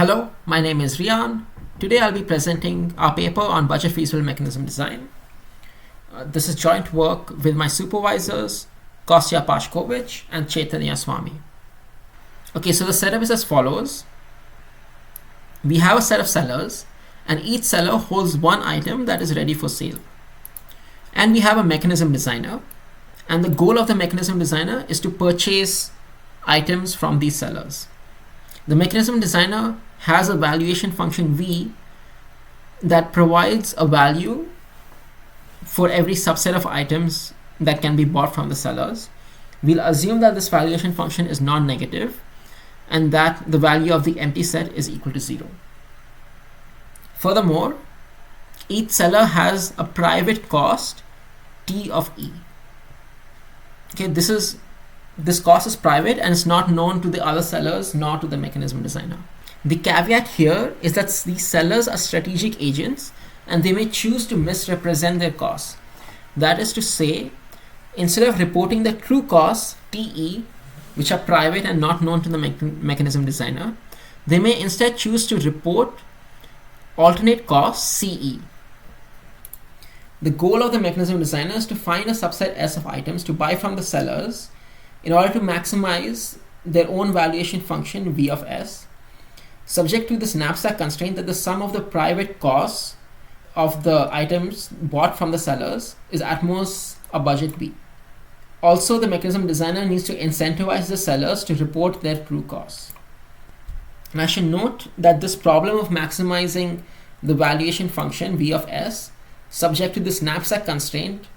Hello, my name is Rian. Today I'll be presenting our paper on budget feasible mechanism design. This is joint work with my supervisors, Pashkovich and Chaitanya Swamy. Okay, so the setup is as follows. We have a set of sellers and each seller holds one item that is ready for sale. And we have a mechanism designer, and the goal of the mechanism designer is to purchase items from these sellers. The mechanism designer has a valuation function V that provides a value for every subset of items that can be bought from the sellers. We'll assume that this valuation function is non-negative and that the value of the empty set is equal to 0. Furthermore, each seller has a private cost T of E. Okay, this cost is private and it's not known to the other sellers nor to the mechanism designer. The caveat here is that these sellers are strategic agents and they may choose to misrepresent their costs. That is to say, instead of reporting the true costs TE, which are private and not known to the mechanism designer, they may instead choose to report alternate costs CE. The goal of the mechanism designer is to find a subset S of items to buy from the sellers in order to maximize their own valuation function V of S, subject to this knapsack constraint that the sum of the private costs of the items bought from the sellers is at most a budget B. Also, the mechanism designer needs to incentivize the sellers to report their true costs. And I should note that this problem of maximizing the valuation function V of S subject to this knapsack constraint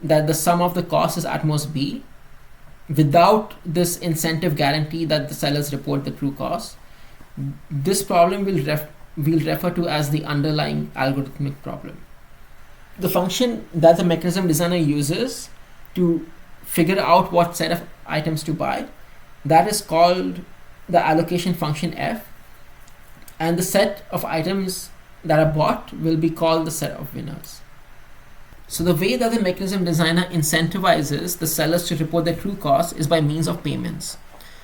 that the sum of the cost is at most B, without this incentive guarantee that the sellers report the true cost, this problem we'll refer to as the underlying algorithmic problem. The function that the mechanism designer uses to figure out what set of items to buy, that is called the allocation function F, and the set of items that are bought will be called the set of winners. So the way that the mechanism designer incentivizes the sellers to report their true costs is by means of payments.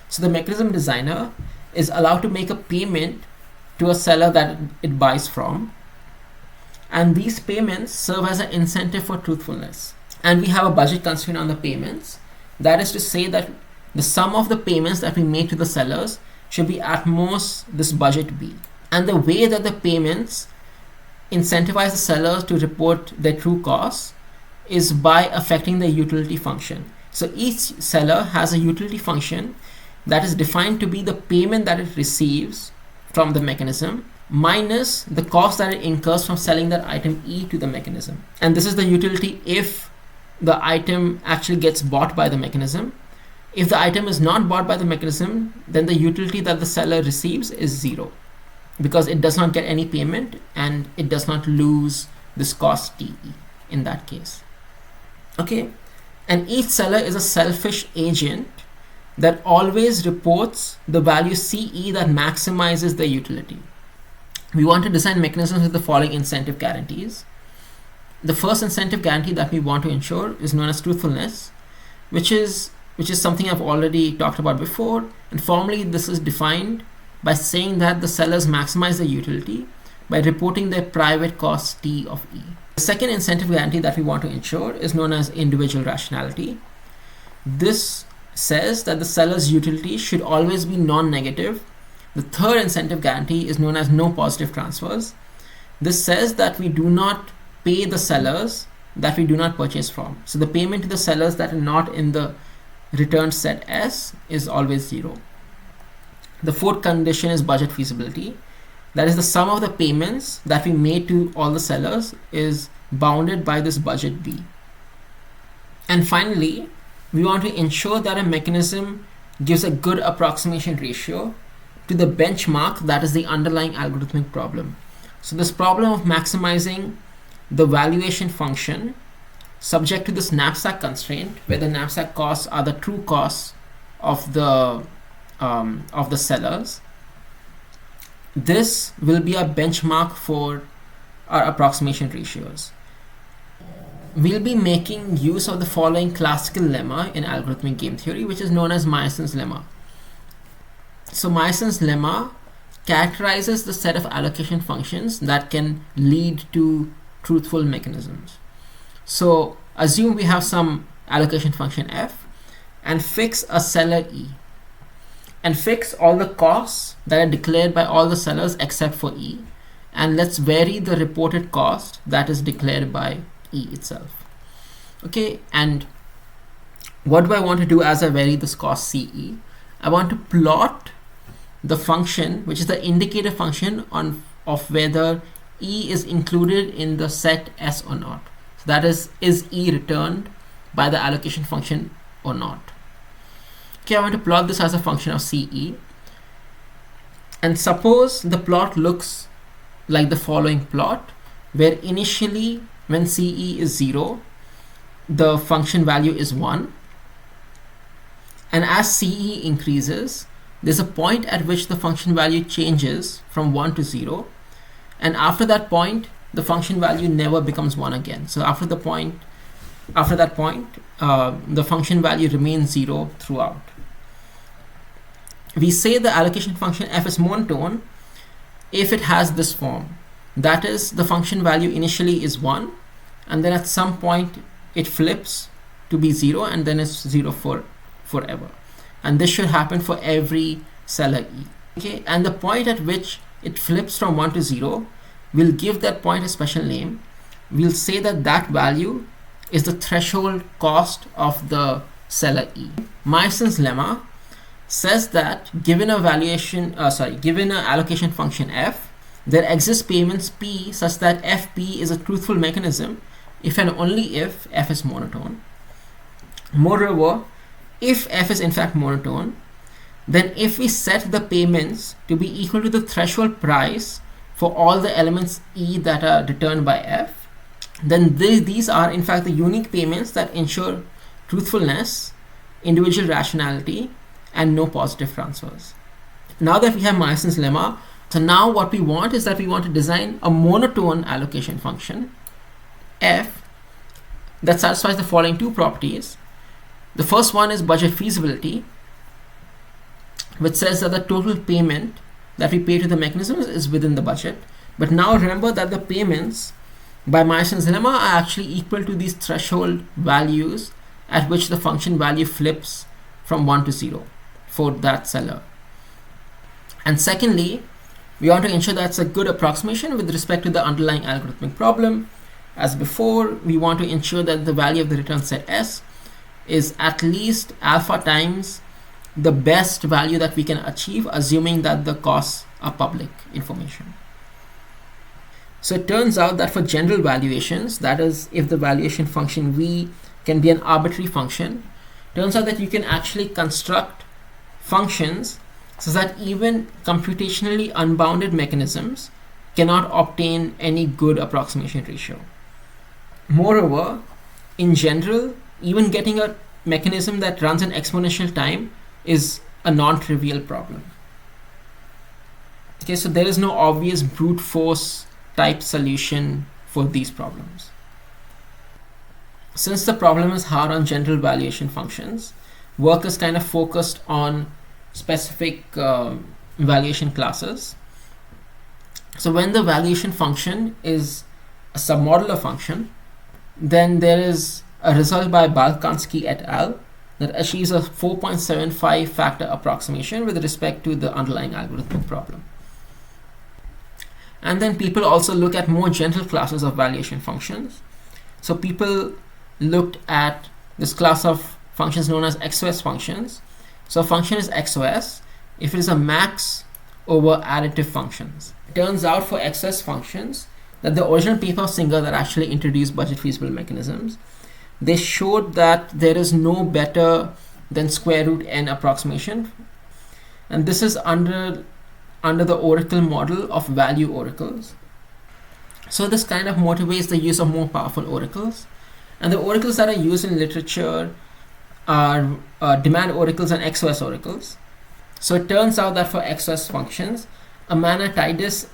So the mechanism designer is allowed to make a payment to a seller that it buys from, and these payments serve as an incentive for truthfulness. And we have a budget constraint on the payments. That is to say that the sum of the payments that we make to the sellers should be at most this budget B. And the way that the payments incentivize the sellers to report their true costs is by affecting the utility function. So each seller has a utility function that is defined to be the payment that it receives from the mechanism minus the cost that it incurs from selling that item E to the mechanism. And this is the utility if the item actually gets bought by the mechanism. If the item is not bought by the mechanism, then the utility that the seller receives is 0, because it does not get any payment and it does not lose this cost TE in that case. Okay, and each seller is a selfish agent that always reports the value CE that maximizes the utility. We want to design mechanisms with the following incentive guarantees. The first incentive guarantee that we want to ensure is known as truthfulness, which is something I've already talked about before, and formally this is defined by saying that the sellers maximize the utility by reporting their private cost T of E. The second incentive guarantee that we want to ensure is known as individual rationality. This says that the seller's utility should always be non-negative. The third incentive guarantee is known as no positive transfers. This says that we do not pay the sellers that we do not purchase from. So the payment to the sellers that are not in the returned set S is always 0. The fourth condition is budget feasibility. That is, the sum of the payments that we made to all the sellers is bounded by this budget B. And finally, we want to ensure that a mechanism gives a good approximation ratio to the benchmark that is the underlying algorithmic problem. So this problem of maximizing the valuation function subject to this knapsack constraint, where the knapsack costs are the true costs of the sellers, this will be a benchmark for our approximation ratios. We'll be making use of the following classical lemma in algorithmic game theory, which is known as Meyerson's lemma. So Meyerson's lemma characterizes the set of allocation functions that can lead to truthful mechanisms. So assume we have some allocation function f and fix a seller E, and fix all the costs that are declared by all the sellers except for E, and let's vary the reported cost that is declared by E itself. Okay, and what do I want to do as I vary this cost CE? I want to plot the function, which is the indicator function of whether E is included in the set S or not. So that is E returned by the allocation function or not? Okay, I want to plot this as a function of CE. And suppose the plot looks like the following plot, where initially when CE is 0, the function value is 1. And as CE increases, there's a point at which the function value changes from 1 to 0. And after that point, the function value never becomes 1 again. So after that point, the function value remains 0 throughout. We say the allocation function f is monotone if it has this form. That is, the function value initially is 1, and then at some point it flips to be 0, and then it's 0 forever. And this should happen for every seller E. Okay, and the point at which it flips from 1 to 0, we'll give that point a special name. We'll say that that value is the threshold cost of the seller E. Meisen's lemma says that given an allocation function f, there exists payments P such that Fp is a truthful mechanism if and only if f is monotone. Moreover, if f is in fact monotone, then if we set the payments to be equal to the threshold price for all the elements E that are returned by f, then these are in fact the unique payments that ensure truthfulness, individual rationality, and no positive transfers. Now that we have Meisen's lemma, so now what we want is that we want to design a monotone allocation function f that satisfies the following two properties. The first one is budget feasibility, which says that the total payment that we pay to the mechanisms is within the budget. But now remember that the payments by Meisen's lemma are actually equal to these threshold values at which the function value flips from 1 to 0 for that seller. And secondly, we want to ensure that's a good approximation with respect to the underlying algorithmic problem. As before, we want to ensure that the value of the return set S is at least alpha times the best value that we can achieve, assuming that the costs are public information. So it turns out that for general valuations, that is, if the valuation function V can be an arbitrary function, turns out that you can actually construct functions so that even computationally unbounded mechanisms cannot obtain any good approximation ratio. Moreover, in general, even getting a mechanism that runs in exponential time is a non-trivial problem. Okay, so there is no obvious brute force type solution for these problems. Since the problem is hard on general valuation functions, work is kind of focused on specific valuation classes. So when the valuation function is a submodular function, then there is a result by Balkanski et al. That achieves a 4.75 factor approximation with respect to the underlying algorithmic problem. And then people also look at more general classes of valuation functions. So people looked at this class of functions known as XOS functions. So a function is XOS if it is a max over additive functions. It turns out for XOS functions that the original paper of Singer that actually introduced budget feasible mechanisms, they showed that there is no better than square root n approximation, and this is under the oracle model of value oracles. So this kind of motivates the use of more powerful oracles, and the oracles that are used in literature are demand oracles and XOS oracles. So it turns out that for XOS functions, Amanatidis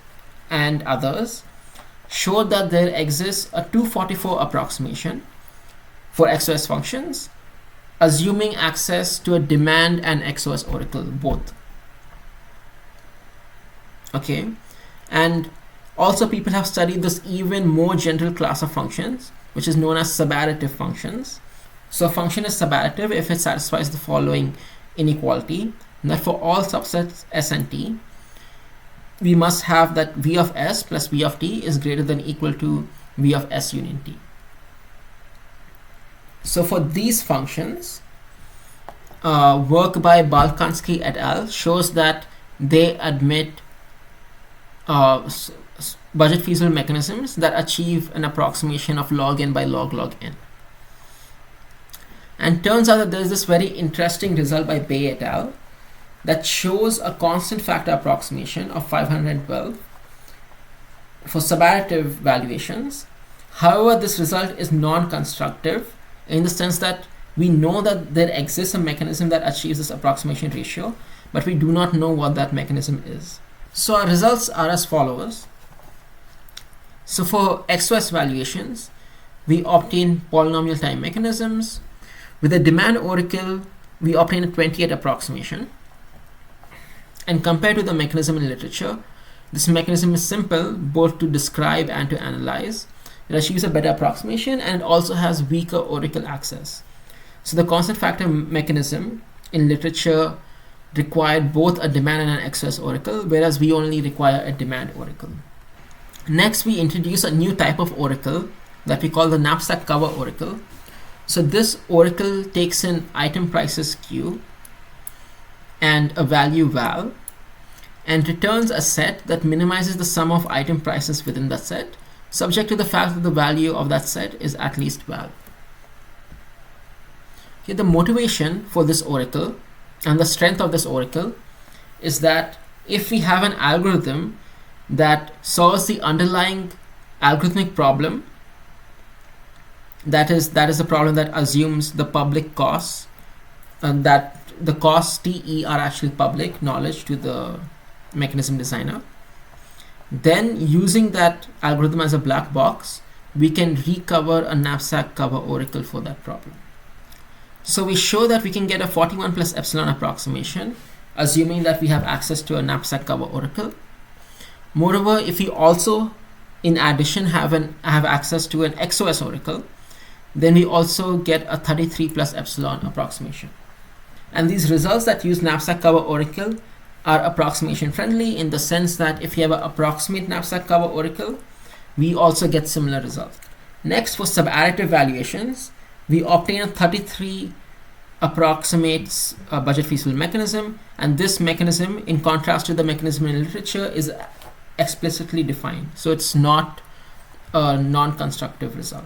and others showed that there exists a 244 approximation for XOS functions, assuming access to a demand and XOS oracle both. Okay, and also people have studied this even more general class of functions, which is known as subadditive functions. So a function is subadditive if it satisfies the following inequality, that for all subsets S and T, we must have that V of S plus V of T is greater than or equal to V of S union T. So for these functions, work by Balkanski et al. Shows that they admit budget feasible mechanisms that achieve an approximation of log n by log n. And turns out that there is this very interesting result by Bay et al. That shows a constant factor approximation of 512 for subadditive valuations. However, this result is non-constructive in the sense that we know that there exists a mechanism that achieves this approximation ratio, but we do not know what that mechanism is. So our results are as follows. So for XOS valuations, we obtain polynomial time mechanisms. With the demand oracle, we obtain a 28 approximation. And compared to the mechanism in literature, this mechanism is simple both to describe and to analyze. It achieves a better approximation and it also has weaker oracle access. So the constant factor mechanism in literature required both a demand and an XOS oracle, whereas we only require a demand oracle. Next, we introduce a new type of oracle that we call the knapsack cover oracle. So this oracle takes in item prices Q and a value val and returns a set that minimizes the sum of item prices within that set, subject to the fact that the value of that set is at least val. Okay, the motivation for this oracle and the strength of this oracle is that if we have an algorithm that solves the underlying algorithmic problem, that is a problem that assumes the public costs and that the costs TE are actually public knowledge to the mechanism designer, then using that algorithm as a black box, we can recover a knapsack cover oracle for that problem. So we show that we can get a 41 plus epsilon approximation, assuming that we have access to a knapsack cover oracle. Moreover, if we also in addition have access to an XOS oracle, then we also get a 33 plus epsilon approximation. And these results that use knapsack cover oracle are approximation friendly in the sense that if you have an approximate knapsack cover oracle, we also get similar results. Next, for subadditive valuations, we obtain a 33 approximates a budget feasible mechanism, and this mechanism, in contrast to the mechanism in literature, is explicitly defined. So it's not a non-constructive result.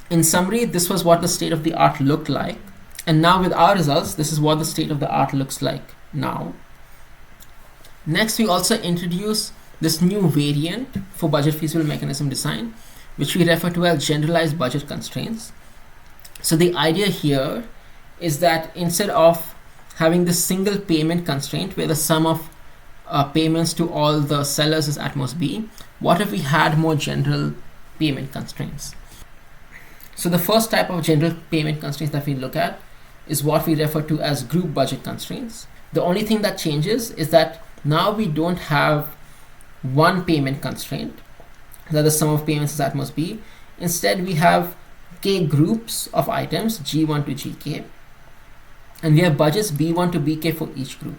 In summary, this was what the state of the art looked like. And now with our results, this is what the state of the art looks like now. Next, we also introduce this new variant for budget feasible mechanism design, which we refer to as generalized budget constraints. So the idea here is that instead of having this single payment constraint where the sum of payments to all the sellers is at most B, what if we had more general payment constraints? So the first type of general payment constraints that we look at is what we refer to as group budget constraints. The only thing that changes is that now we don't have one payment constraint, that the sum of payments is at most B. Instead, we have K groups of items, G1 to Gk, and we have budgets B1 to Bk for each group.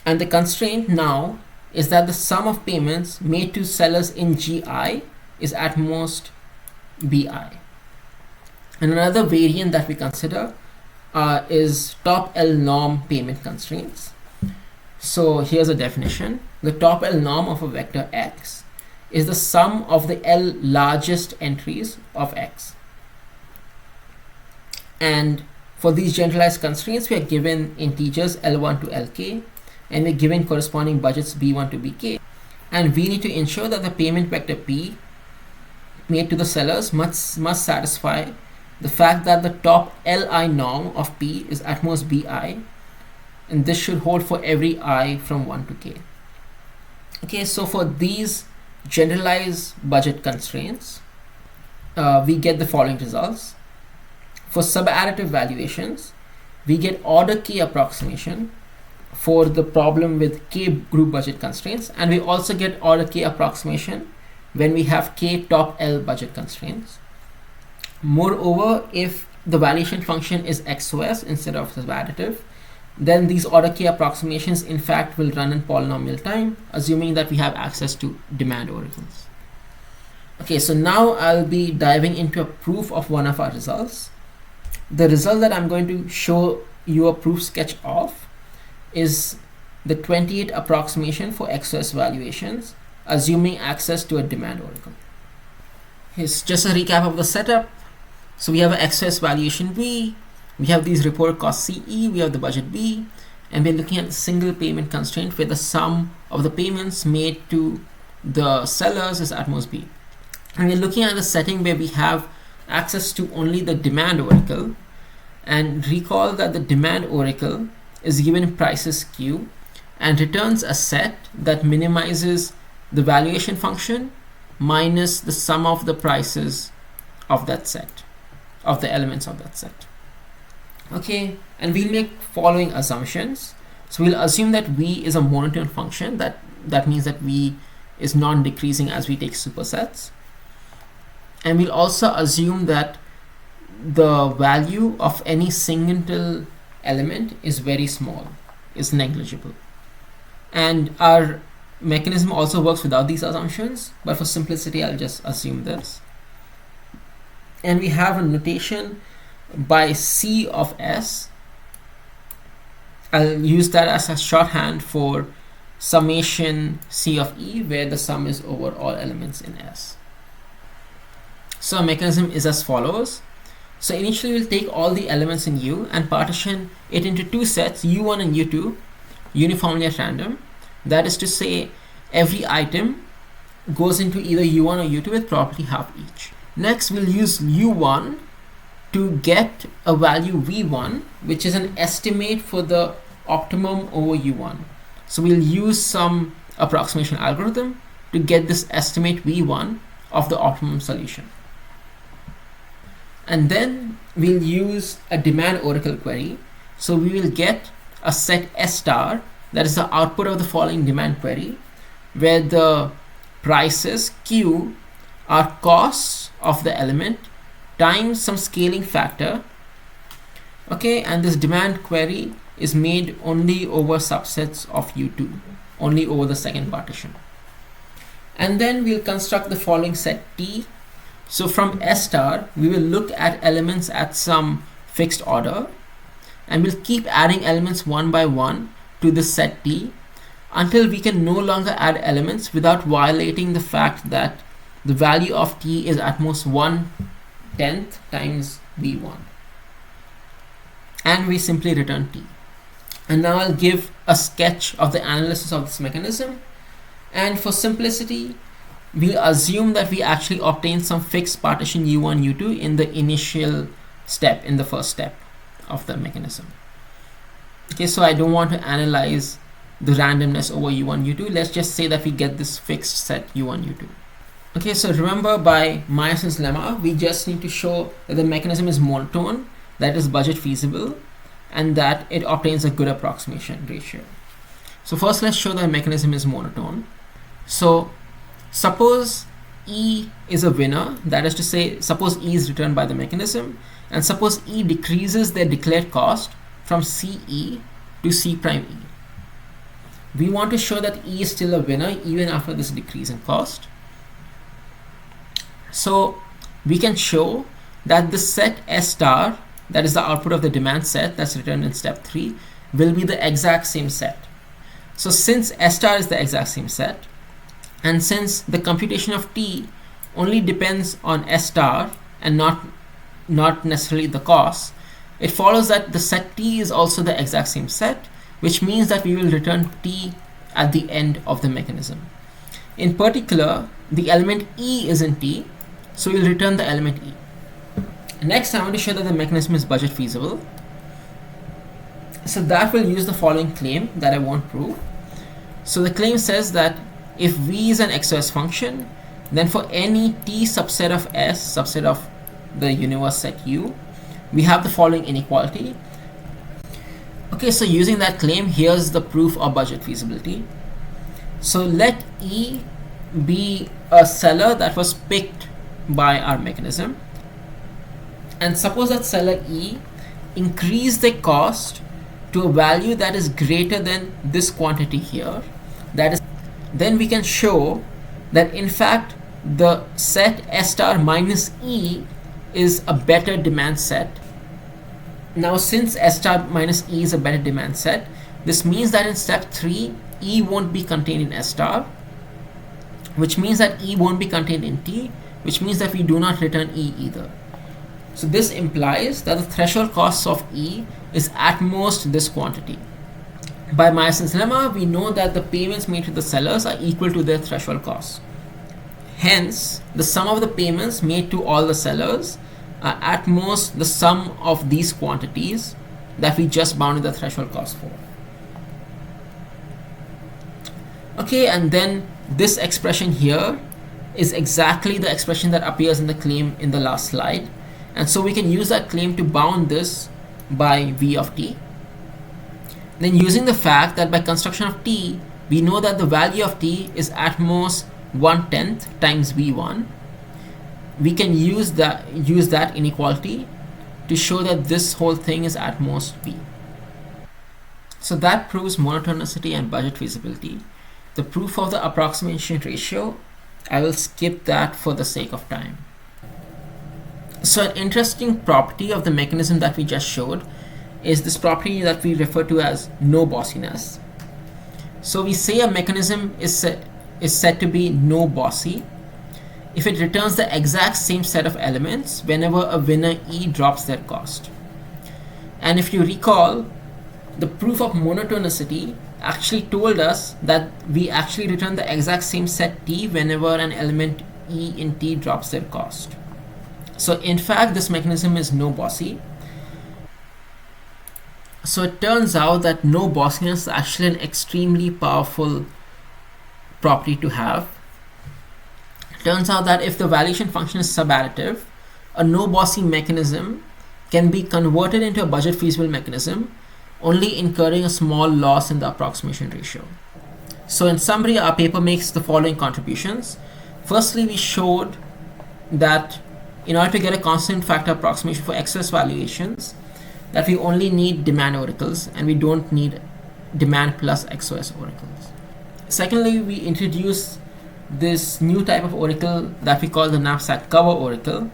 And the constraint now is that the sum of payments made to sellers in Gi is at most Bi. And another variant that we consider is top L norm payment constraints. So here's a definition. The top L norm of a vector X is the sum of the L largest entries of X. And for these generalized constraints, we are given integers L1 to Lk, and we're given corresponding budgets B1 to Bk. And we need to ensure that the payment vector P made to the sellers must satisfy the fact that the top Li norm of P is at most Bi, and this should hold for every I from 1 to K. Okay, so for these generalized budget constraints, we get the following results. For subadditive valuations, we get order K approximation for the problem with k group budget constraints, and we also get order k approximation when we have k top L budget constraints. Moreover, if the valuation function is XOS instead of additive, then these order k approximations in fact will run in polynomial time, assuming that we have access to demand oracles. Okay, so now I'll be diving into a proof of one of our results. The result that I'm going to show you a proof sketch of is the 28 approximation for XOS valuations, assuming access to a demand oracle. Here's just a recap of the setup. So we have an XOS valuation V, we have these report costs CE, we have the budget B, and we're looking at a single payment constraint where the sum of the payments made to the sellers is at most B. And we're looking at the setting where we have access to only the demand oracle, and recall that the demand oracle is given prices Q and returns a set that minimizes the valuation function minus the sum of the prices of that set, of the elements of that set. Okay, and we'll make following assumptions. So we'll assume that V is a monotone function, that means that V is non-decreasing as we take supersets. And we'll also assume that the value of any single element is very small, is negligible. And our mechanism also works without these assumptions, but for simplicity I'll just assume this. And we have a notation by C of S. I'll use that as a shorthand for summation C of E, where the sum is over all elements in S. So our mechanism is as follows. So initially we'll take all the elements in U and partition it into two sets, U1 and U2, uniformly at random. That is to say, every item goes into either U1 or U2 with probability half each. Next, we'll use U1 to get a value V1, which is an estimate for the optimum over U1. So we'll use some approximation algorithm to get this estimate V1 of the optimum solution. And then we'll use a demand oracle query. So we will get a set S star, that is the output of the following demand query, where the prices Q are costs of the element times some scaling factor. Okay, and this demand query is made only over subsets of U2, only over the second partition. And then we'll construct the following set T. So from S star, we will look at elements at some fixed order, and we'll keep adding elements one by one to this set T until we can no longer add elements without violating the fact that the value of T is at most 1/10 times V1. And we simply return T. And now I'll give a sketch of the analysis of this mechanism. And for simplicity, we'll assume that we actually obtain some fixed partition U1, U2 in the initial step, in the first step of the mechanism. Okay, so I don't want to analyze the randomness over U1, U2. Let's just say that we get this fixed set U1, U2. Okay, so remember, by Meyerson's lemma, we just need to show that the mechanism is monotone, that is budget feasible, and that it obtains a good approximation ratio. So first let's show that the mechanism is monotone. So suppose E is a winner, that is to say, suppose E is returned by the mechanism, and suppose E decreases their declared cost from CE to C prime E. We want to show that E is still a winner even after this decrease in cost. So we can show that the set S star, that is the output of the demand set that's returned in step 3, will be the exact same set. So since S star is the exact same set, and since the computation of T only depends on S star and not necessarily the cost, it follows that the set T is also the exact same set, which means that we will return T at the end of the mechanism. In particular, the element E is in T, so we'll return the element E. Next, I want to show that the mechanism is budget feasible. So that will use the following claim that I won't prove. So the claim says that if V is an XOS function, then for any T subset of S, subset of the universe set U, we have the following inequality. Okay, so using that claim, here's the proof of budget feasibility. So let E be a seller that was picked by our mechanism, and suppose that seller E increased the cost to a value that is greater than this quantity here. That is, then we can show that in fact the set S star minus E is a better demand set. Now since S star minus E is a better demand set, this means that in step 3 E won't be contained in S star, which means that E won't be contained in T, which means that we do not return E either. So this implies that the threshold cost of E is at most this quantity. By Meyerson's lemma, we know that the payments made to the sellers are equal to their threshold cost. Hence, the sum of the payments made to all the sellers are at most the sum of these quantities that we just bounded the threshold cost for. Okay, and then this expression here is exactly the expression that appears in the claim in the last slide. And so we can use that claim to bound this by V of T. Then using the fact that by construction of T, we know that the value of T is at most 1/10 times V1, we can use that inequality to show that this whole thing is at most V. So that proves monotonicity and budget feasibility. The proof of the approximation ratio, I will skip that for the sake of time. So an interesting property of the mechanism that we just showed is this property that we refer to as no bossiness. So we say a mechanism is said to be no bossy if it returns the exact same set of elements whenever a winner E drops their cost. And if you recall, the proof of monotonicity actually told us that we actually return the exact same set T whenever an element E in T drops their cost. So in fact, this mechanism is no bossy. So it turns out that no bossiness is actually an extremely powerful property to have. It turns out that if the valuation function is subadditive, a no bossy mechanism can be converted into a budget feasible mechanism, only incurring a small loss in the approximation ratio. So in summary, our paper makes the following contributions. Firstly, we showed that in order to get a constant factor approximation for XOS valuations, that we only need demand oracles and we don't need demand plus XOS oracles. Secondly, we introduced this new type of oracle that we call the knapsack cover oracle.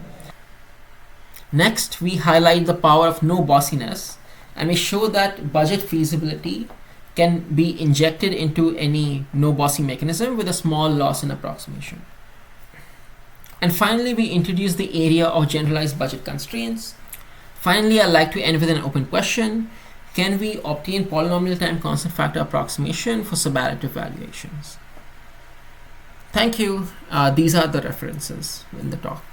Next, we highlight the power of no bossiness, and we show that budget feasibility can be injected into any no bossy mechanism with a small loss in approximation. And finally, we introduce the area of generalized budget constraints. Finally, I'd like to end with an open question. Can we obtain polynomial time constant factor approximation for subadditive valuations? Thank you. These are the references in the talk.